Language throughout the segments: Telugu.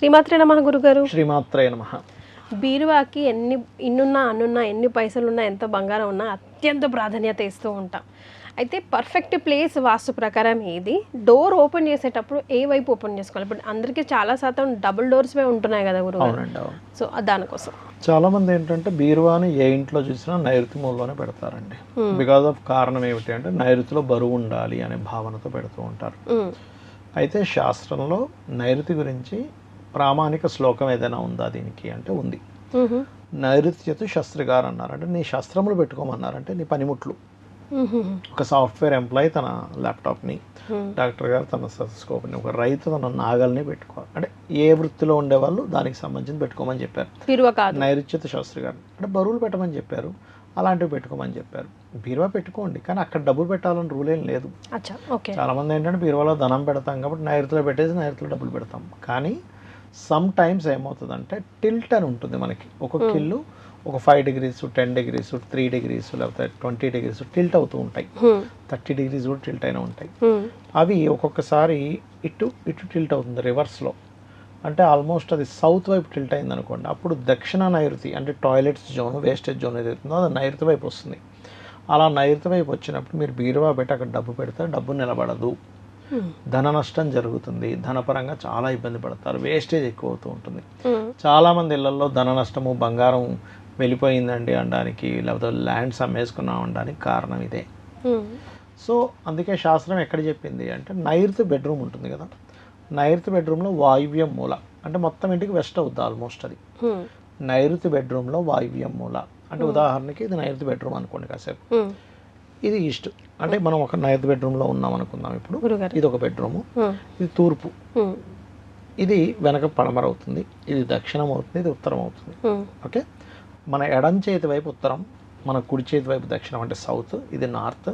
శ్రీమాత్రే నమః గురుగారు. శ్రీమాత్రే నమః. బీరువాకి ఇన్నున్నా అన్నున్నా ఎన్ని పైసలున్నా ఎంత బంగారం ఉన్నా అత్యంత ప్రాధాన్యత ఇస్తూ ఉంటాం. అయితే పర్ఫెక్ట్ ప్లేస్ వాస్తు ప్రకారం ఏది, డోర్ ఓపెన్ చేసేటప్పుడు ఏ వైపు ఓపెన్ చేసుకోవాలి? ఇప్పుడు అందరికీ చాలా శాతం డబుల్ డోర్స్ ఉంటున్నాయి కదా గురుగారు. సో దానికోసం చాలా మంది ఏంటంటే బీరువాని ఏ ఇంట్లో చూసినా నైరుతి మూలలోనే పెడతారండి. బికాజ్ ఆఫ్ కారణం ఏమిటి అంటే నైరుతిలో బరువు ఉండాలి అనే భావనతో పెడుతూ ఉంటారు. అయితే శాస్త్రంలో నైరుతి గురించి ప్రామాణిక శ్లోకం ఏదైనా ఉందా దీనికి అంటే ఉంది. నైరుతి చేతు శస్త్రగారు అన్నారు, అంటే నీ శస్త్రములు పెట్టుకోమన్నారంటే నీ పనిముట్లు. ఒక సాఫ్ట్వేర్ ఎంప్లాయీ తన ల్యాప్టాప్ని, డాక్టర్ గారు తన స్కోప్ని, ఒక రైతు తన నాగల్ని పెట్టుకోవాలి. అంటే ఏ వృత్తిలో ఉండేవాళ్ళు దానికి సంబంధించి పెట్టుకోమని చెప్పారు. నైరుత్యత శాస్త్రి గారు అంటే బరువులు పెట్టమని చెప్పారు, అలాంటివి పెట్టుకోమని చెప్పారు. బీరువా పెట్టుకోండి, కానీ అక్కడ డబ్బులు పెట్టాలని రూల్ ఏం లేదు. చాలా మంది ఏంటంటే బీరువాలో ధనం పెడతాం కాబట్టి నైరుతిలో పెట్టేసి నైరుతిలో డబ్బులు పెడతాం. కానీ సమ్ టైమ్స్ ఏమవుతుందంటే టిల్ట్ అని ఉంటుంది మనకి. ఒక్కొక్క ఇల్లు ఒక 5 degrees 10 degrees 3 degrees లేకపోతే 20 degrees టిల్ట్ అవుతూ ఉంటాయి. 30 degrees కూడా టిల్ట్ అయినా ఉంటాయి. అవి ఒక్కొక్కసారి ఇటు టిల్ట్ అవుతుంది రివర్స్లో. అంటే ఆల్మోస్ట్ అది సౌత్ వైపు టిల్ట్ అయింది అనుకోండి, అప్పుడు దక్షిణ నైరుతి అంటే టాయిలెట్స్ జోన్, వేస్టేజ్ జోన్ ఏదైతుందో అది నైరుతి వైపు వస్తుంది. అలా నైరుతి వైపు వచ్చినప్పుడు మీరు బీరువా పెట్టి అక్కడ డబ్బు పెడితే డబ్బు నిలబడదు, ధన నష్టం జరుగుతుంది, ధనపరంగా చాలా ఇబ్బంది పడతారు, వేస్టేజ్ ఎక్కువ అవుతూ ఉంటుంది. చాలా మంది ఇళ్లలో ధన నష్టము, బంగారం వెళ్ళిపోయిందండి అనడానికి, లేకపోతే ల్యాండ్స్ అమ్మేసుకున్నాం అనడానికి కారణం ఇదే. సో అందుకే శాస్త్రం ఎక్కడ చెప్పింది అంటే నైరుతి బెడ్రూమ్ ఉంటుంది కదా, నైరుతి బెడ్రూమ్లో వాయువ్యం మూల అంటే మొత్తం ఇంటికి వెస్ట్ అవుద్ది ఆల్మోస్ట్ అది. నైరుతి బెడ్రూమ్లో వాయువ్యం మూల అంటే ఉదాహరణకి ఇది నైరుతి బెడ్రూమ్ అనుకోండి కాసేపు, ఇది ఈస్ట్ అంటే మనం ఒక నైరుతి బెడ్రూమ్లో ఉన్నాం అనుకుందాం. ఇప్పుడు ఇది ఒక బెడ్రూము, ఇది తూర్పు, ఇది వెనక పడమర అవుతుంది, ఇది దక్షిణం అవుతుంది, ఇది ఉత్తరం అవుతుంది. ఓకే, మన ఎడం చేతి వైపు ఉత్తరం, మన కుడి చేతి వైపు దక్షిణం అంటే సౌత్, ఇది నార్త్,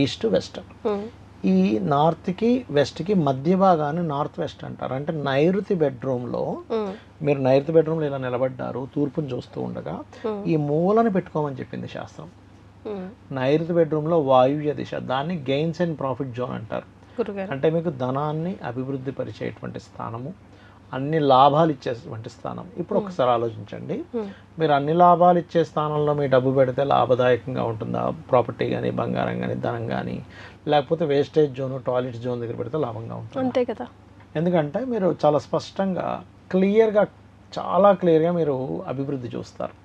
ఈస్ట్, వెస్ట్. ఈ నార్త్కి వెస్ట్కి మధ్య భాగాన్ని నార్త్ వెస్ట్ అంటారు. అంటే నైరుతి బెడ్రూమ్లో మీరు నైరుతి బెడ్రూమ్లో ఇలా నిలబడ్డారు, తూర్పుని చూస్తూ ఉండగా ఈ మూలని పెట్టుకోమని చెప్పింది శాస్త్రం. నైరుతి బెడ్రూమ్లో వాయువ్య దిశ, దాన్ని గెయిన్స్ అండ్ ప్రాఫిట్ జోన్ అంటారు. అంటే మీకు ధనాన్ని అభివృద్ధి పరిచేటువంటి స్థానము, అన్ని లాభాలు ఇచ్చేటువంటి స్థానం. ఇప్పుడు ఒకసారి ఆలోచించండి, మీరు అన్ని లాభాలు ఇచ్చే స్థానంలో మీ డబ్బు పెడితే లాభదాయకంగా ఉంటుందా? ప్రాపర్టీ కానీ, బంగారం కానీ, ధనం కానీ, లేకపోతే వేస్టేజ్ జోన్, టాయిలెట్ జోన్ దగ్గర పెడితే లాభంగా ఉంటుంది అంతే కదా. ఎందుకంటే మీరు చాలా స్పష్టంగా క్లియర్గా, చాలా క్లియర్గా మీరు అభివృద్ధి చూస్తారు.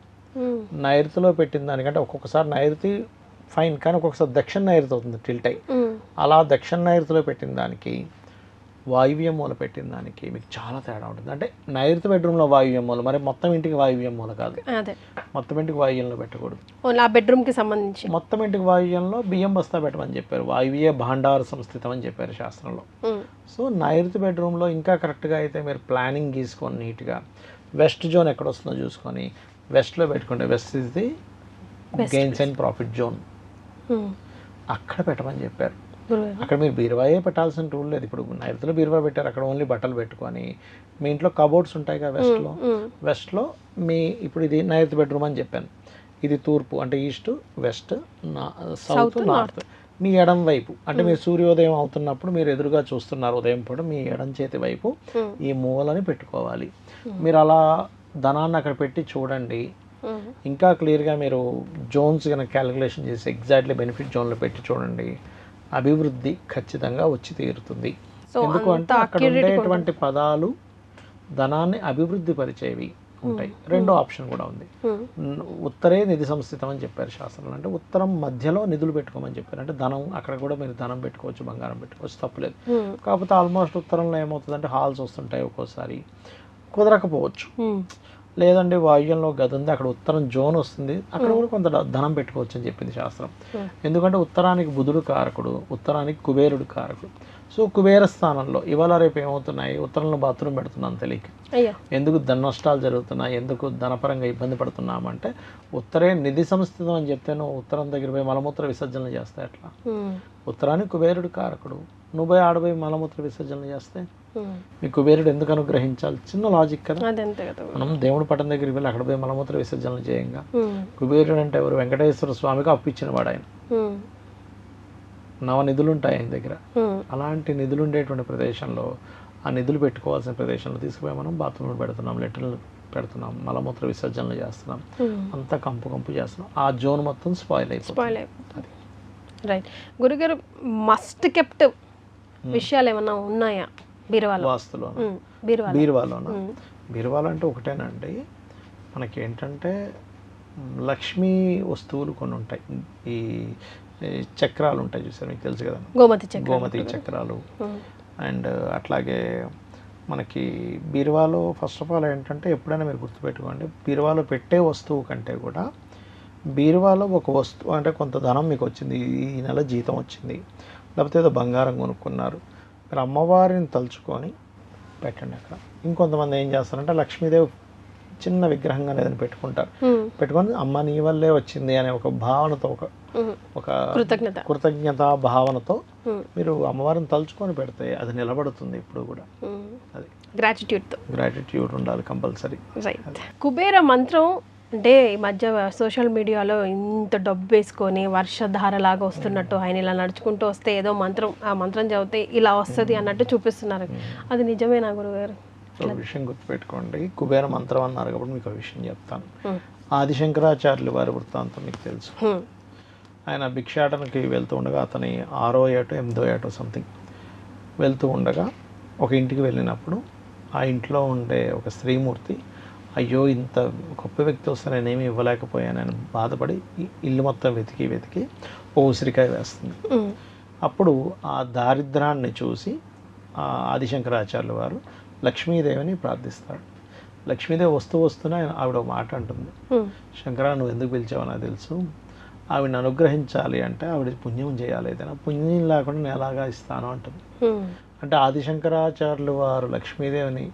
నైరుతిలో పెట్టిన దానికంటే ఒక్కొక్కసారి నైరుతి ఫైన్, కానీ ఒక్కొక్కసారి దక్షిణ నైరుతి అవుతుంది టిల్ట్ అయ్యి. అలా దక్షిణ నైరుతిలో పెట్టిన దానికి, వాయువ్యం మూల పెట్టిన దానికి మీకు చాలా తేడా ఉంటుంది. అంటే నైరుతి బెడ్రూమ్లో వాయువ్యం మూల, మరి మొత్తం ఇంటికి వాయువ్యం మూల కాదు, మొత్తం ఇంటికి వాయువ్యంలో పెట్టకూడదు. ఆ బెడ్రూమ్కి సంబంధించి మొత్తం ఇంటికి వాయువ్యంలో బియ్యం బస్తా పెట్టమని చెప్పారు, వాయువ్య భాండార సంస్థితం అని చెప్పారు శాస్త్రంలో. సో నైరుతి బెడ్రూమ్లో ఇంకా కరెక్ట్గా అయితే మీరు ప్లానింగ్ గీసుకొని నీట్గా వెస్ట్ జోన్ ఎక్కడ వస్తుందో చూసుకొని వెస్ట్లో పెట్టుకుంటే, west is the gains and profit zone, అక్కడ పెట్టమని చెప్పారు. అక్కడ మీరు బీరువాయే పెట్టాల్సిన రూల్ లేదు. ఇప్పుడు నైరుతిలో బీరువా పెట్టారు, అక్కడ ఓన్లీ బట్టలు పెట్టుకొని మీ ఇంట్లో కబోర్డ్స్ ఉంటాయి కదా వెస్ట్లో మీ, ఇప్పుడు ఇది నైరుతి బెడ్రూమ్ అని చెప్పాను, ఇది తూర్పు అంటే ఈస్ట్, వెస్ట్, సౌత్, నార్త్. మీ ఎడం వైపు అంటే మీరు సూర్యోదయం అవుతున్నప్పుడు మీరు ఎదురుగా చూస్తున్నారు ఉదయం పూట, మీ ఎడం చేతి వైపు ఈ మూలని పెట్టుకోవాలి. మీరు అలా ధనాన్ని అక్కడ పెట్టి చూడండి, ఇంకా క్లియర్గా మీరు జోన్స్ కనుక క్యాలిక్యులేషన్ చేసి ఎగ్జాక్ట్లీ బెనిఫిట్ జోన్లో పెట్టి చూడండి, అభివృద్ధి ఖచ్చితంగా వచ్చి తీరుతుంది. ఎందుకంటే అక్కడ ఉండేటువంటి పదాలు ధనాన్ని అభివృద్ధి పరిచేవి ఉంటాయి. రెండో ఆప్షన్ కూడా ఉంది, ఉత్తరే నిధి సంస్థితం అని చెప్పారు శాస్త్రంలో. అంటే ఉత్తరం మధ్యలో నిధులు పెట్టుకోమని చెప్పారు. అంటే ధనం, అక్కడ కూడా మీరు ధనం పెట్టుకోవచ్చు, బంగారం పెట్టుకోవచ్చు, తప్పులేదు. కాకపోతే ఆల్మోస్ట్ ఉత్తరంలో ఏమవుతుందంటే హాల్స్ వస్తుంటాయి, ఒక్కోసారి కుదరకపోవచ్చు. లేదండి వాయువ్యంలో గది ఉంది, అక్కడ ఉత్తరం జోన్ వస్తుంది, అక్కడ కూడా కొంత ధనం పెట్టుకోవచ్చు అని చెప్పింది శాస్త్రం. ఎందుకంటే ఉత్తరానికి బుధుడు కారకుడు, ఉత్తరానికి కుబేరుడు కారకుడు. సో కుబేర స్థానంలో ఇవాళ రేపు ఏమవుతున్నాయి, ఉత్తరంలో బాత్రూమ్ పెడుతున్నాను తెలియక, ఎందుకు ధన నష్టాలు జరుగుతున్నాయి, ఎందుకు ధనపరంగా ఇబ్బంది పడుతున్నామంటే ఉత్తరే నిధి సంస్థితం అని చెప్తే నువ్వు ఉత్తరం దగ్గర పోయి మలమూత్ర విసర్జనలు చేస్తే ఎట్లా? ఉత్తరానికి కుబేరుడు కారకుడు, నువ్వు పోయి ఆడపోయి మలమూత్ర విసర్జనలు చేస్తే మీ కుబేరుడు ఎందుకు అనుగ్రహించాలి? చిన్న లాజిక్ కదా. మనం దేవుడి పట్టం దగ్గరికి వెళ్ళి అక్కడ పోయి మలమూత్ర విసర్జనలు చేయంగా, కుబేరుడు అంటే ఎవరు? వెంకటేశ్వర స్వామికి అప్పిచ్చిన వాడు ఆయన. నవ నిధులు ఉంటాయి ఆయన దగ్గర. అలాంటి నిధులు ఉండేటువంటి ప్రదేశంలో ఆ నిధులు పెట్టుకోవాల్సిన ప్రదేశంలో తీసుకుపోయి మనం బాత్రూమ్లు పెడుతున్నాం, లెటర్లు పెడుతున్నాం, మలమూత్ర విసర్జనలు చేస్తున్నాం, అంతా కంపు చేస్తున్నాం, ఆ జోన్ మొత్తం స్పాయిల్ అయిపోతుంది. రైట్ గురుగారు, మస్ట్ కెప్ట్ విషయాలు ఏమన్నా ఉన్నాయా బీరువాలో? వాస్తులో బీరువాలో అంటే ఒకటేనండి, మనకేంటంటే లక్ష్మీ వస్తువులు కొన్ని ఉంటాయి. ఈ చక్రాలు ఉంటాయి చూసారు, మీకు తెలుసు కదా, గోమతి చక్రాలు. అండ్ అట్లాగే మనకి బీరువాలో ఫస్ట్ ఆఫ్ ఆల్ ఏంటంటే, ఎప్పుడైనా మీరు గుర్తుపెట్టుకోండి, బీరువాలో పెట్టే వస్తువు కంటే కూడా బీరువాలో ఒక వస్తువు అంటే కొంత ధనం మీకు వచ్చింది, ఈ నెల జీతం వచ్చింది, లేకపోతే ఏదో బంగారం కొనుక్కున్నారు, మీరు అమ్మవారిని తలుచుకొని పెట్టండి అక్కడ. ఇంకొంతమంది ఏం చేస్తారంటే లక్ష్మీదేవి చిన్న విగ్రహంగా ఏదైనా పెట్టుకుంటారు, పెట్టుకొని అమ్మ నీ వల్లే వచ్చింది అనే ఒక భావనతో, ఒక కృతజ్ఞత భావనతో మీరు అమ్మవారిని తలుచుకొని పెడితే అది నిలబడుతుంది ఇప్పుడు కూడా. అది గ్రాటిట్యూడ్ ఉండాలి కంపల్సరీ. కుబేర మంత్రం అంటే ఈ మధ్య సోషల్ మీడియాలో ఇంత డబ్బు వేసుకొని వర్షధారలాగా వస్తున్నట్టు, ఆయన ఇలా నడుచుకుంటూ వస్తే ఏదో మంత్రం, ఆ మంత్రం చదివితే ఇలా వస్తుంది అన్నట్టు చూపిస్తున్నారు. అది నిజమేనా గురుగారు? ఒక విషయం గుర్తుపెట్టుకోండి, కుబేర మంత్రం అన్నారు కాబట్టి మీకు ఒక విషయం చెప్తాను. ఆదిశంకరాచార్యులు వారి వృత్తాంతం మీకు తెలుసు. ఆయన భిక్షాటనకి వెళ్తూ ఉండగా, అతని 6వ ఏటో 8వ ఏటో సంథింగ్ వెళ్తూ ఉండగా ఒక ఇంటికి వెళ్ళినప్పుడు ఆ ఇంట్లో ఉండే ఒక స్త్రీమూర్తి, అయ్యో ఇంత గొప్ప వ్యక్తి వస్తే నేనేమి ఇవ్వలేకపోయాను అని బాధపడి ఇల్లు మొత్తం వెతికి ఓ ఉసిరికాయ వేస్తుంది. అప్పుడు ఆ దారిద్రాన్ని చూసి ఆదిశంకరాచార్యుల వారు లక్ష్మీదేవిని ప్రార్థిస్తాడు. లక్ష్మీదేవి వస్తూనే ఆవిడ మాట అంటుంది, శంకరా నువ్వు ఎందుకు పిలిచావో నాకు తెలుసు, ఆవిడని అనుగ్రహించాలి అంటే ఆవిడ పుణ్యం చేయాలి, ఏదైనా పుణ్యం లేకుండా నేను ఎలాగా ఇస్తాను అంటుంది. అంటే ఆదిశంకరాచార్యులు వారు లక్ష్మీదేవిని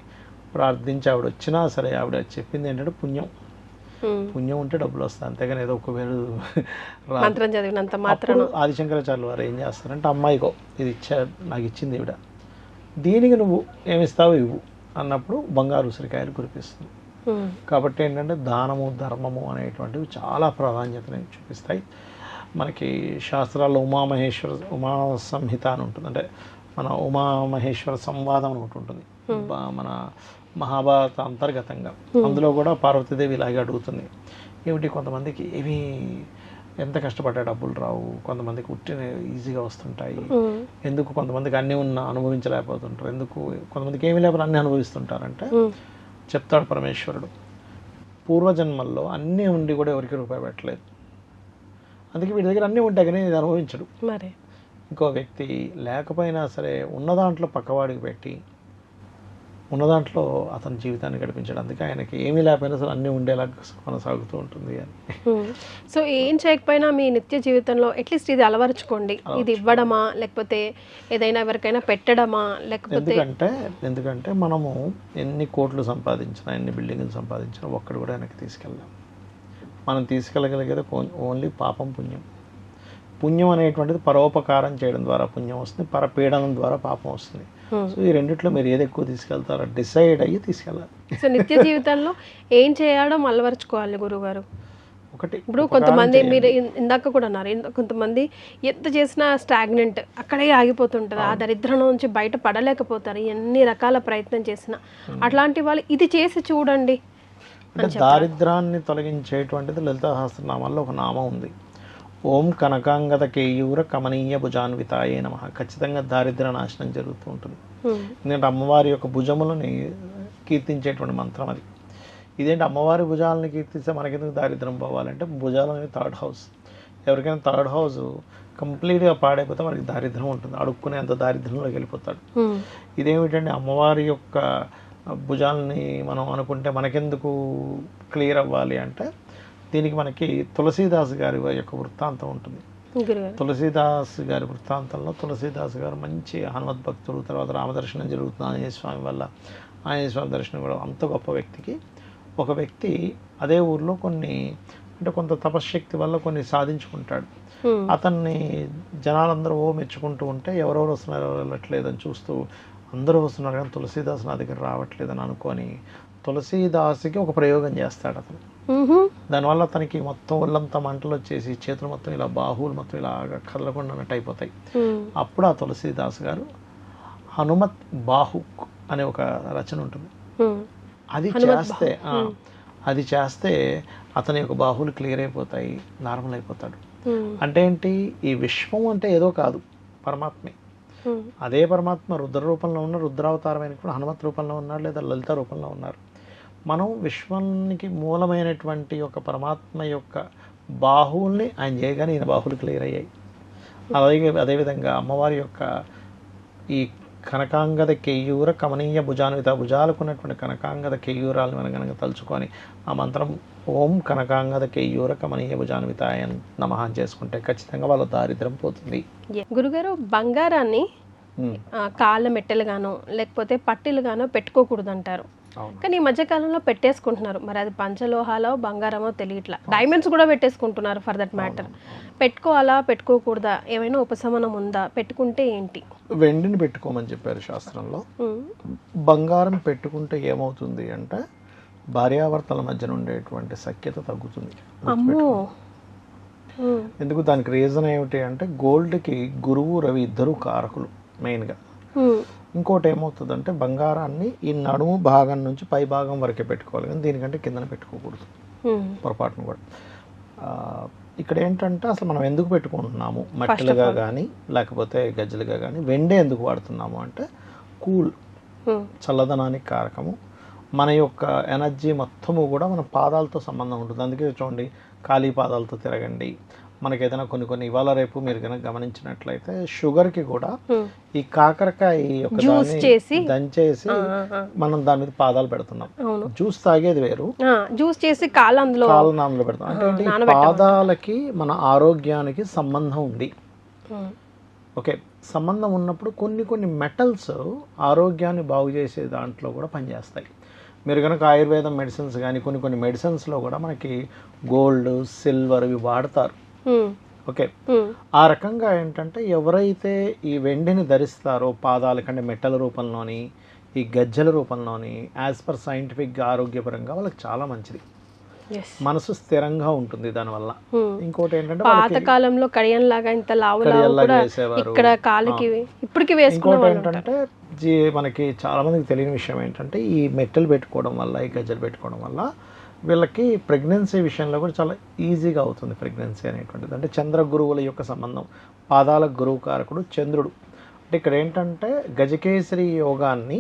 ప్రార్థించి ఆవిడ వచ్చినా సరే ఆవిడ చెప్పింది ఏంటంటే పుణ్యం ఉంటే డబ్బులు వస్తాయి, అంతేగాని ఏదో ఒక వేరు ఆదిశంకరాచార్యులు వారు ఏం చేస్తారంటే, అమ్మాయికో ఇది నాకు ఇచ్చింది ఈవిడ, దీనికి నువ్వు ఏమిస్తావు ఇవ్వు అన్నప్పుడు బంగారు ఉసిరికాయలు కురిపిస్తుంది. కాబట్టి ఏంటంటే దానము ధర్మము అనేటువంటివి చాలా ప్రాధాన్యతని చూపిస్తాయి. మనకి శాస్త్రాల్లో ఉమా సంహిత అని ఉంటుంది, అంటే మన ఉమామహేశ్వర సంవాదం అని ఒకటి ఉంటుంది మన మహాభారత అంతర్గతంగా. అందులో కూడా పార్వతీదేవి ఇలాగే అడుగుతుంది, ఏమిటి కొంతమందికి ఏమీ ఎంత కష్టపడ్డా డబ్బులు రావు, కొంతమందికి ఉట్టిన ఈజీగా వస్తుంటాయి, ఎందుకు కొంతమందికి అన్నీ ఉన్న అనుభవించలేకపోతుంటారు, ఎందుకు కొంతమందికి ఏమీ లేకపోతే అన్నీ అనుభవిస్తుంటారంటే చెప్తాడు పరమేశ్వరుడు, పూర్వజన్మల్లో అన్నీ ఉండి కూడా ఎవరికి రూపాయి పెట్టలేదు, అందుకే వీడి దగ్గర అన్నీ ఉంటాయి కానీ ఇది అనుభవించడు. మరి ఇంకో వ్యక్తి లేకపోయినా సరే ఉన్న దాంట్లో పక్కవాడికి పెట్టి ఉన్న దాంట్లో అతని జీవితాన్ని గడిపించాడు, అందుకే ఆయనకి ఏమీ లేకపోయినా సరే అన్నీ ఉండేలా కొనసాగుతూ ఉంటుంది అని. సో ఏం చేయకపోయినా మీ నిత్య జీవితంలో అట్లీస్ట్ ఇది అలవరుచుకోండి, ఇది ఇవ్వడమా లేకపోతే ఏదైనా ఎవరికైనా పెట్టడమా, లేకపోతే ఎందుకంటే మనము ఎన్ని కోట్లు సంపాదించినా ఎన్ని బిల్డింగ్లు సంపాదించినా ఒక్కడు కూడా వెనక్కి తీసుకెళ్ళాం. మనం తీసుకెళ్ళగలిగేది ఓన్లీ పాపం పుణ్యం అనేటువంటిది పరోపకారం చేయడం ద్వారా పుణ్యం వస్తుంది, పరపీడనం ద్వారా పాపం వస్తుంది. సో ఈ రెండిట్లో మీరు ఏది ఎక్కువ తీసుకెళ్తారో డిసైడ్ అయ్యి తీసుకెళ్ళాలి. సో నిత్య జీవితంలో ఏం చేయడం అలవరుచుకోవాలి గురుగారు? ఒకటి, ఇప్పుడు కొంతమంది మీరు ఇందాక కూడా అన్నారు, కొంతమంది ఎంత చేసినా స్టాగ్నెంట్ అక్కడే ఆగిపోతుంటారు, ఆ దరిద్రం నుంచి బయట పడలేకపోతారు ఎన్ని రకాల ప్రయత్నం చేసినా. అట్లాంటి వాళ్ళు ఇది చేసి చూడండి. దారిద్రాన్ని తొలగించేటువంటిది లలితా సహస్రనామాల్లో ఒక నామం ఉంది, ఓం కనకాంగద కేయూర కమనీయ భుజాన్వితాయే నమః. ఖచ్చితంగా దారిద్ర నాశనం జరుగుతూ ఉంటుంది. ఎందుకంటే అమ్మవారి యొక్క భుజములని కీర్తించేటువంటి మంత్రం అది. ఇదేంటి అమ్మవారి భుజాలను కీర్తిస్తే మనకెందుకు దారిద్రం పోవాలంటే, భుజాలు అనేది 3rd హౌస్. ఎవరికైనా 3rd హౌస్ కంప్లీట్గా పాడైపోతే మనకి దారిద్రం ఉంటుంది, అడుక్కునే అంత దారిద్రంలోకి వెళ్ళిపోతాడు. ఇదేమిటంటే అమ్మవారి యొక్క భుజాలని మనం అనుకుంటే మనకెందుకు క్లియర్ అవ్వాలి అంటే, దీనికి మనకి తులసీదాస్ గారి యొక్క వృత్తాంతం ఉంటుంది. తులసీదాస్ గారి వృత్తాంతంలో తులసీదాస్ గారు మంచి హనుమద్భక్తుడు, తర్వాత రామదర్శనం జరుగుతుంది ఆంజనేయ స్వామి వల్ల, ఆంజనేయ స్వామి దర్శనం కూడా. అంత గొప్ప వ్యక్తికి ఒక వ్యక్తి అదే ఊర్లో కొంత తపశ్శక్తి వల్ల కొన్ని సాధించుకుంటాడు. అతన్ని జనాలందరూ మెచ్చుకుంటూ ఉంటే ఎవరెవరు వస్తున్నారు ఎవరు వెళ్ళట్లేదని చూస్తూ అందరూ వస్తున్నారు కానీ తులసీదాస్ నా దగ్గర రావట్లేదని అనుకొని తులసీదాస్కి ఒక ప్రయోగం చేస్తాడు అతను. దానివల్ల అతనికి మొత్తం ఒళ్ళంతా మంటలు వచ్చేసి చేతులు మొత్తం ఇలా బాహువులు మొత్తం ఇలాగా కదలకుండా అయిపోతాయి. అప్పుడు ఆ తులసీదాస్ గారు హనుమత్ బాహుక్ అనే ఒక రచన ఉంటుంది. ఉమ్. అది చేస్తే అతని యొక్క బాహువులు క్లియర్ అయిపోతాయి, నార్మల్ అయిపోతాడు. ఉమ్. అంటే ఏంటి, ఈ విశ్వం అంటే ఏదో కాదు, పరమాత్మే. ఉమ్. అదే పరమాత్మ రుద్ర రూపంలో ఉన్న, రుద్రావతారమైన కూడా హనుమత్ రూపంలో ఉన్నారు, లేదా లలిత రూపంలో ఉన్నారు. మనం విశ్వానికి మూలమైనటువంటి ఒక పరమాత్మ యొక్క బాహువుల్ని ఆయన చేయగానే ఈయన బాహువులు క్లియర్ అయ్యాయి. అదేవిధంగా అమ్మవారి యొక్క ఈ కనకాంగద కేయూర కమనీయ భుజాన్విత, భుజాలకు ఉన్నటువంటి కనకాంగద కేయూరాలను మనం కనుక తలుచుకొని ఆ మంత్రం ఓం కనకాంగద కేయూర కమనీయ భుజాన్వితాయ నమః చేసుకుంటే ఖచ్చితంగా వాళ్ళ దారిద్ర్యం పోతుంది. గురుగారు, బంగారాన్ని కాళ్ళ మెట్టెలుగానో లేకపోతే పట్టీలుగానో పెట్టుకోకూడదు అంటారు. కానీ ఈ మధ్యకాలంలో పెట్టేసుకుంటున్నారు. మరి అది పంచలోహాలో బంగారమో తెలియట్లా. డైమండ్స్ కూడా పెట్టేసుకుంటున్నారు ఫర్ దట్ మ్యాటర్. పెట్టుకోవాలా పెట్టుకోకూడదా, ఏమైనా ఉపశమనం ఉందా, పెట్టుకుంటే ఏంటి? వెండిని పెట్టుకోమని చెప్పారు శాస్త్రంలో. బంగారం పెట్టుకుంటే ఏమవుతుంది అంటే భార్యాభర్తల మధ్యన ఉండేటువంటి సఖ్యత తగ్గుతుంది. ఎందుకు, దానికి రీజన్ ఏమిటి అంటే గోల్డ్కి గురువు రవి ఇద్దరు కారకులు మెయిన్గా. ఇంకోటి ఏమవుతుందంటే బంగారాన్ని ఈ నడుము భాగం నుంచి పై భాగం వరకే పెట్టుకోవాలి, కానీ దీనికంటే కిందన పెట్టుకోకూడదు పొరపాటును కూడా. ఇక్కడ ఏంటంటే అసలు మనం ఎందుకు పెట్టుకుంటున్నాము, మట్టెలుగా కానీ లేకపోతే గజ్జలుగా కానీ వెండే ఎందుకు వాడుతున్నాము అంటే కూల్, చల్లదనానికి కారకము. మన యొక్క ఎనర్జీ మొత్తము కూడా మన పాదాలతో సంబంధం ఉంటుంది. అందుకే చూడండి, ఖాళీ పాదాలతో తిరగండి. మనకి ఏదైనా కొన్ని ఇవాళ రేపు మీరు కనుక గమనించినట్లయితే షుగర్కి కూడా ఈ కాకరకాయ యొక్క దంచేసి మనం దాని మీద పాదాలు పెడుతున్నాం. జ్యూస్ తాగేది వేరు, జ్యూస్ చేసి కాలంలో పెడతాం. అంటే పాదాలకి మన ఆరోగ్యానికి సంబంధం ఉంది. ఓకే, సంబంధం ఉన్నప్పుడు కొన్ని మెటల్స్ ఆరోగ్యాన్ని బాగు చేసే దాంట్లో కూడా పనిచేస్తాయి. మీరు కనుక ఆయుర్వేదం మెడిసిన్స్ కానీ కొన్ని మెడిసిన్స్లో కూడా మనకి గోల్డ్, సిల్వర్ ఇవి వాడతారు. ఓకే, ఆ రకంగా ఏంటంటే ఎవరైతే ఈ వెండిని ధరిస్తారో పాదాల కంటే మెట్టల రూపంలోని, ఈ గజ్జల రూపంలోని, యాజ్ పర్ సైంటిఫిక్ ఆరోగ్యపరంగా వాళ్ళకి చాలా మంచిది. మనసు స్థిరంగా ఉంటుంది దానివల్ల. ఇంకోటి ఏంటంటే పాతకాలంలో కడియంలాగా ఇంత వేసేవారు. ఇంకోటి ఏంటంటే మనకి చాలా మందికి తెలియని విషయం ఏంటంటే ఈ మెట్టలు పెట్టుకోవడం వల్ల, ఈ గజ్జలు పెట్టుకోవడం వల్ల వీళ్ళకి ప్రెగ్నెన్సీ విషయంలో కూడా చాలా ఈజీగా అవుతుంది. ప్రెగ్నెన్సీ అనేటువంటిది అంటే చంద్ర గురువుల యొక్క సంబంధం. పాదాల గురువు కారకుడు చంద్రుడు. అంటే ఇక్కడ ఏంటంటే గజకేసరి యోగాన్ని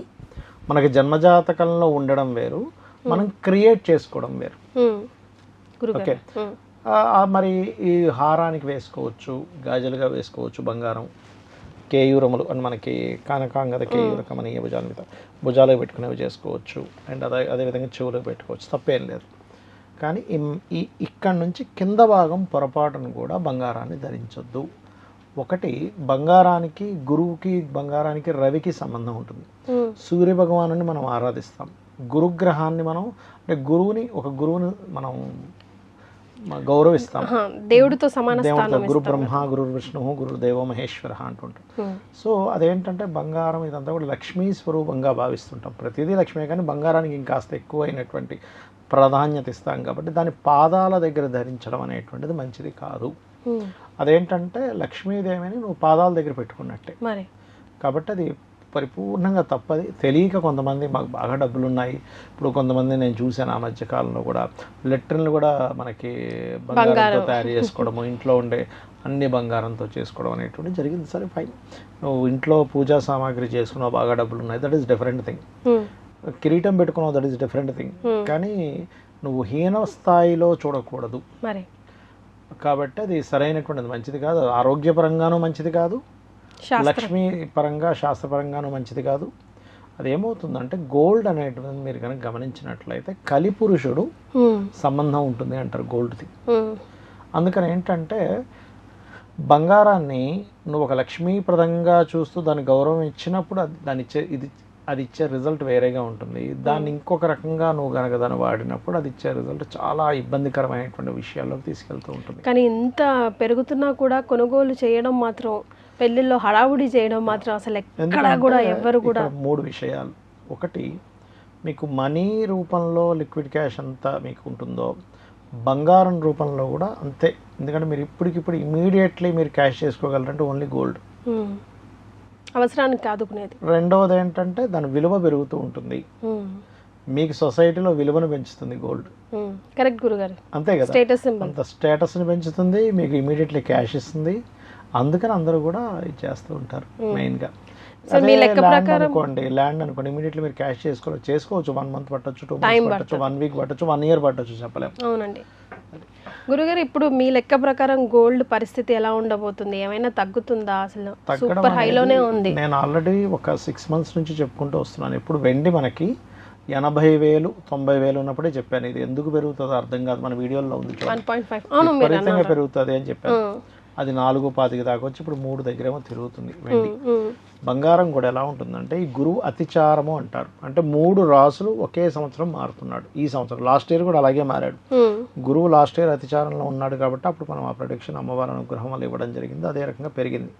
మనకి జన్మజాతకంలో ఉండడం వేరు, మనం క్రియేట్ చేసుకోవడం వేరు. ఓకే, మరి ఈ హారానికి వేసుకోవచ్చు, గాజులుగా వేసుకోవచ్చు, బంగారం కేయూరములు అని మనకి కనకాంగద కేయూర కమనీయ భుజాన్విత, భుజాలకు పెట్టుకునేవి చేసుకోవచ్చు. అండ్ అదేవిధంగా చెవులకు పెట్టుకోవచ్చు, తప్పేం లేదు. కానీ ఇక్కడ నుంచి కింద భాగం పొరపాటును కూడా బంగారాన్ని ధరించొద్దు. ఒకటి, బంగారానికి గురువుకి బంగారానికి రవికి సంబంధం ఉంటుంది. సూర్య భగవాను మనం ఆరాధిస్తాం. గురుగ్రహాన్ని మనం అంటే గురువుని మనం గౌరవిస్తాం. దేవుడితో సమాన గురు బ్రహ్మ, గురు విష్ణు, గురుదేవో మహేశ్వర అంటుంటాం. సో అదేంటంటే బంగారం ఇదంతా కూడా లక్ష్మీ స్వరూపంగా భావిస్తుంటాం. ప్రతిదీ లక్ష్మే, కానీ బంగారానికి ఇంకాస్త ఎక్కువైనటువంటి ప్రాధాన్యత ఇస్తాం. కాబట్టి దాని పాదాల దగ్గర ధరించడం అనేటువంటిది మంచిది కాదు. అదేంటంటే లక్ష్మీదేవిని నువ్వు పాదాల దగ్గర పెట్టుకున్నట్టే. కాబట్టి అది పరిపూర్ణంగా తప్పది. తెలియక కొంతమంది మాకు బాగా డబ్బులు ఉన్నాయి, ఇప్పుడు కొంతమంది నేను చూశాను ఆ మధ్యకాలంలో కూడా లెట్రిన్లు కూడా మనకి బంగారంతో తయారు చేసుకోవడము, ఇంట్లో ఉండే అన్ని బంగారంతో చేసుకోవడం అనేటువంటి జరిగింది. సరే ఫైన్, నువ్వు ఇంట్లో పూజా సామాగ్రి చేసుకున్నావు, బాగా డబ్బులు ఉన్నాయి, దట్ ఈస్ డిఫరెంట్ థింగ్. కిరీటం పెట్టుకున్నావు, దట్ ఈస్ డిఫరెంట్ థింగ్. కానీ నువ్వు హీన స్థాయిలో చూడకూడదు. కాబట్టి అది సరైనటువంటిది మంచిది కాదు. ఆరోగ్యపరంగానూ మంచిది కాదు, లక్ష్మీ పరంగా శాస్త్రపరంగానూ మంచిది కాదు. అదేమవుతుందంటే గోల్డ్ అనేటువంటి మీరు కనుక గమనించినట్లయితే కలిపురుషుడు సంబంధం ఉంటుంది అంటారు గోల్డ్ది. అందుకని ఏంటంటే బంగారాన్ని నువ్వు ఒక లక్ష్మీప్రదంగా చూస్తూ దాని గౌరవం ఇచ్చినప్పుడు అది ఇచ్చే రిజల్ట్ వేరేగా ఉంటుంది. దాన్ని ఇంకొక రకంగా నువ్వు కనుక దాన్ని వాడినప్పుడు అది ఇచ్చే రిజల్ట్ చాలా ఇబ్బందికరమైనటువంటి విషయాల్లోకి తీసుకెళ్తూ ఉంటుంది. కానీ ఇంత పెరుగుతున్నా కూడా కొనుగోలు చేయడం మాత్రం, పెళ్లిల్లో హడావుడి చేయడం మాత్రం అసలు ఎక్కడ కూడా ఎవరు కూడా. 3 విషయాలు. ఒకటి, మీకు మనీ రూపంలో లిక్విడ్ క్యాష్ అంతా మీకు ఉంటుందో బంగారం రూపంలో కూడా అంతే. ఎందుకంటే మీరు ఇప్పటికిప్పుడు ఇమీడియట్లీ మీరు క్యాష్ చేసుకోగలరంటే ఓన్లీ గోల్డ్. అవసరానికి ఆదుకునేది. రెండవది ఏంటంటే దాని విలువ పెరుగుతూ ఉంటుంది, మీకు సొసైటీలో విలువను పెంచుతుంది గోల్డ్. కరెక్ట్ గురుగారు, అంతే కదా, స్టేటస్ సింబల్. అంత స్టేటస్ని పెంచుతుంది, మీకు ఇమీడియట్లీ క్యాష్ ఇస్తుంది. అందుకని అందరూ కూడా ఇది చేస్తూ ఉంటారు మెయిన్గా. అనుకోండి ల్యాండ్ అనుకోండి, ఇమీడియట్లీ మీరు క్యాష్ చేసుకోవచ్చు. 1 month పట్టొచ్చు, 2 months పట్టొచ్చు, 1 week పట్టొచ్చు, 1 year పట్టొచ్చు, చెప్పలేము. అవునండి గురుగారు. ఇప్పుడు మీ లెక్క ప్రకారం గోల్డ్ పరిస్థితి ఎలా ఉండబోతుంది? ఏమైనా తగ్గుతుందా? అసలు సూపర్ హైలోనే ఉంది. నేను ఆల్రెడీ ఒక 6 months నుంచి చెప్పుకుంటూ వస్తున్నాను. ఇప్పుడు వెండి మనకి 80,000 90,000 ఉన్నప్పుడే చెప్పాను. ఇది ఎందుకు పెరుగుతుందో అర్థం కాదు, మన వీడియోలో ఉంది, 1.5 విపరీతంగా పెరుగుతుంది అని చెప్పాను. అది 4.25 దాకా వచ్చి ఇప్పుడు 3 దగ్గరేమో తిరుగుతుంది వెండి. బంగారం కూడా ఎలా ఉంటుందంటే, ఈ గురువు అతిచారము అంటారు. అంటే 3 రాసులు ఒకే సంవత్సరం మారుతున్నాడు. ఈ సంవత్సరం లాస్ట్ ఇయర్ కూడా అలాగే మారాడు. గురువు లాస్ట్ ఇయర్ అతిచారంలో ఉన్నాడు కాబట్టి అప్పుడు మనం ఆ ప్రొటెక్షన్ అమ్మవారి అనుగ్రహం వల్ల ఇవ్వడం జరిగింది. అదే రకంగా పెరిగింది.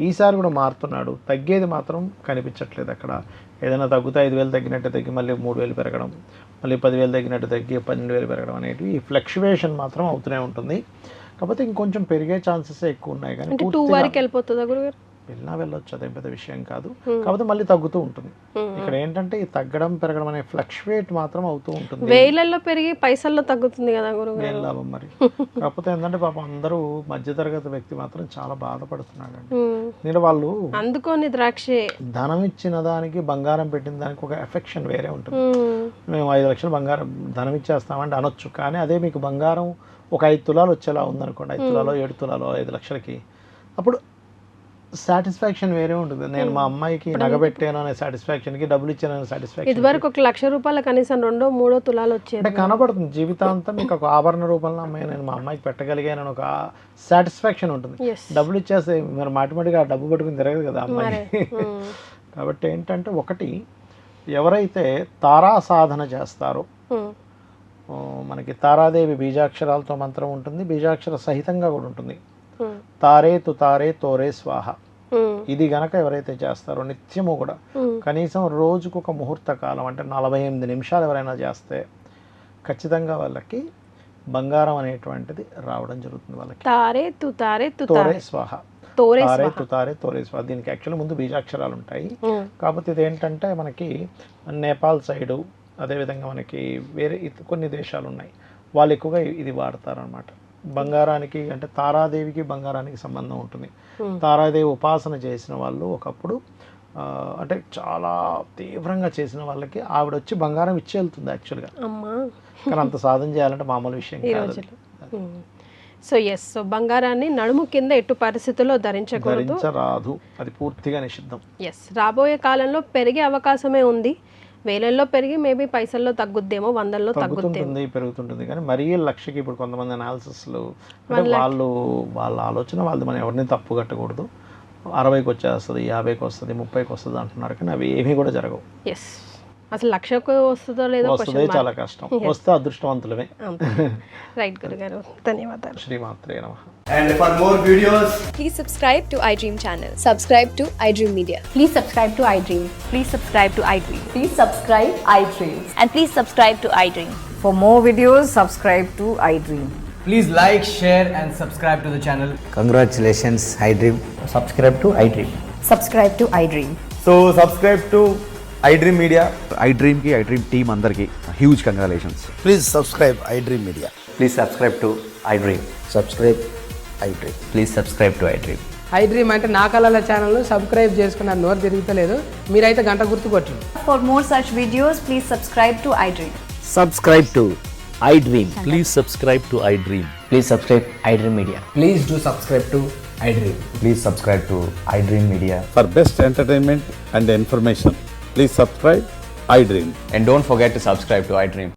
ఈసారి కూడా మారుతున్నాడు. తగ్గేది మాత్రం కనిపించట్లేదు అక్కడ. ఏదైనా తగ్గితే 5,000 తగ్గినట్టు తగ్గి మళ్ళీ 3,000 పెరగడం, మళ్ళీ 10,000 తగ్గినట్టు తగ్గి 12,000 పెరగడం అనేటివి ఈ ఫ్లక్చువేషన్ మాత్రం అవుతూనే ఉంటుంది. కాకపోతే ఇంకొంచెం పెరిగే ఛాన్సెస్ ఎక్కువ ఉన్నాయి. కానీ 2 వరకు వెళ్ళిపోతుందా గురుగారు? వెళ్ళొచ్చు, అదేం పెద్ద విషయం కాదు. కాకపోతే మళ్ళీ తగ్గుతూ ఉంటుంది. ఇక్కడ ఏంటంటే ఈ తగ్గడం పెరగడం అనే ఫ్లక్చువేట్ మాత్రం అవుతూ ఉంటుంది. వేలల్లో పెరిగి పైసల్లో తగ్గుతుంది కదా గురుగారు, ఏం లాభం మరి. కాకపోతే ఏంటంటే పాపం అందరూ మధ్యతరగతి వ్యక్తి మాత్రం చాలా బాధపడుతున్నాడు అండి. నేను వాళ్ళు అందుకొని ద్రాక్ష ధనం ఇచ్చిన దానికి బంగారం పెట్టిన దానికి ఒక ఎఫెక్షన్ వేరే ఉంటుంది. మేము 5 లక్షలు బంగారం ధనం ఇచ్చేస్తామంటే అనొచ్చు. కానీ అదే మీకు బంగారం ఒక 5 తులాలు వచ్చేలా ఉందనుకోండి, 5 తులాలో 7 తులాలో 5 లక్షలకి, అప్పుడు సాటిస్ఫాక్షన్ వేరే ఉంటుంది. నేను మా అమ్మాయికి నగబెట్టాను అనే సాటిస్ఫాక్షన్కి, డబ్బులు ఇచ్చాను అనే సాటిస్ఫాక్షన్. ఇదివరకు 1,00,000 రూపాయలు కనీసం 2-3 తులాలు వచ్చేది. అంటే కనబడుతుంది జీవితాంతం మీకు ఒక ఆభరణ రూపంలో అమ్మాయి నేను మా అమ్మాయికి పెట్టగలిగానని ఒక సాటిస్ఫాక్షన్ ఉంటుంది. డబ్బులు ఇచ్చేస్తే మరి మాటిమాటిగా ఆ డబ్బు పట్టుకుని తిరగదు కదా అమ్మాయి. కాబట్టి ఏంటంటే, ఒకటి ఎవరైతే తారా సాధన చేస్తారో, మనకి తారాదేవి బీజాక్షరాలతో మంత్రం ఉంటుంది, బీజాక్షర సహితంగా కూడా ఉంటుంది. తారే తుతారే తోరే స్వాహ. ఇది గనక ఎవరైతే చేస్తారో నిత్యము కూడా కనీసం రోజుకు ఒక ముహూర్త కాలం అంటే 48 నిమిషాలు ఎవరైనా చేస్తే ఖచ్చితంగా వాళ్ళకి బంగారం అనేటువంటిది రావడం జరుగుతుంది. వాళ్ళకి తారే తోరే స్వాహ, తారే తుతారే తోరే స్వాహ. దీనికి యాక్చువల్లీ ముందు బీజాక్షరాలు ఉంటాయి. కాకపోతే ఇదేంటంటే మనకి నేపాల్ సైడు, అదేవిధంగా మనకి వేరే కొన్ని దేశాలు ఉన్నాయి, వాళ్ళు ఎక్కువగా ఇది వాడతారనమాట. బంగారానికి అంటే తారాదేవికి బంగారానికి సంబంధం ఉంటుంది. తారాదేవి ఉపాసన చేసిన వాళ్ళు ఒకప్పుడు అంటే చాలా తీవ్రంగా చేసిన వాళ్ళకి ఆవిడ వచ్చి బంగారం ఇచ్చి వెళ్తుంది యాక్చువల్గా. కానీ అంత సాధన చేయాలంటే మామూలు విషయం కాదు. సో బంగారాన్ని నడుము కింద ఎట్టు పరిస్థితుల్లో ధరించరాదు, అది పూర్తిగా నిషిద్ధం. రాబోయే కాలంలో పెరిగే అవకాశమే ఉంది. వేలల్లో పెరిగి మేబీ పైసల్లో తగ్గుద్దేమో, 100ల్లో తగ్గుతుంది, పెరుగుతుంటుంది. కానీ మరీ 1,00,000కి ఇప్పుడు కొంతమంది అనాలిసిస్లు వాళ్ళ ఆలోచన వాళ్ళది, మనం ఎవరిని తప్పు కట్టకూడదు. 60కి వచ్చేస్తుంది, 50కి వస్తుంది, 30కి వస్తుంది అంటున్నారు. కానీ అవి ఏమీ కూడా జరగవు. అసలు 1,00,000కు వస్తుందో లేదో వస్తుంది, చాలా కష్టం. వస్తే అదృష్టవంతులమే. రైట్ గురుగారు, ధన్యవాదాలు. శ్రీమాత్రే నమః. And for more videos, please subscribe to iDream channel. Subscribe to iDream Media. Please subscribe to iDream. Please subscribe to iDream. Please subscribe iDream. And please subscribe to iDream. For more videos, subscribe to iDream. please like, share and subscribe to the channel. Congratulations, iDream. Subscribe to iDream. Subscribe to iDream. So subscribe to iDream Media. iDream ki iDream team andarki huge congratulations. Please subscribe iDream Media. Please subscribe to iDream. Subscribe iDream. Please subscribe to iDream. iDream అంటే నా కళల ఛానల్ సబ్స్క్రైబ్ చేసుకున్నారు, నోరు తిరుగుతలేదు, మీరైతే గంట గుర్తు కొట్టండి. For more such videos, please subscribe to iDream. Subscribe to iDream. Please subscribe to iDream. Please subscribe iDream Media. Please do subscribe to iDream. Please subscribe to iDream Media. For best entertainment and information, please subscribe iDream. And don't forget to subscribe to iDream.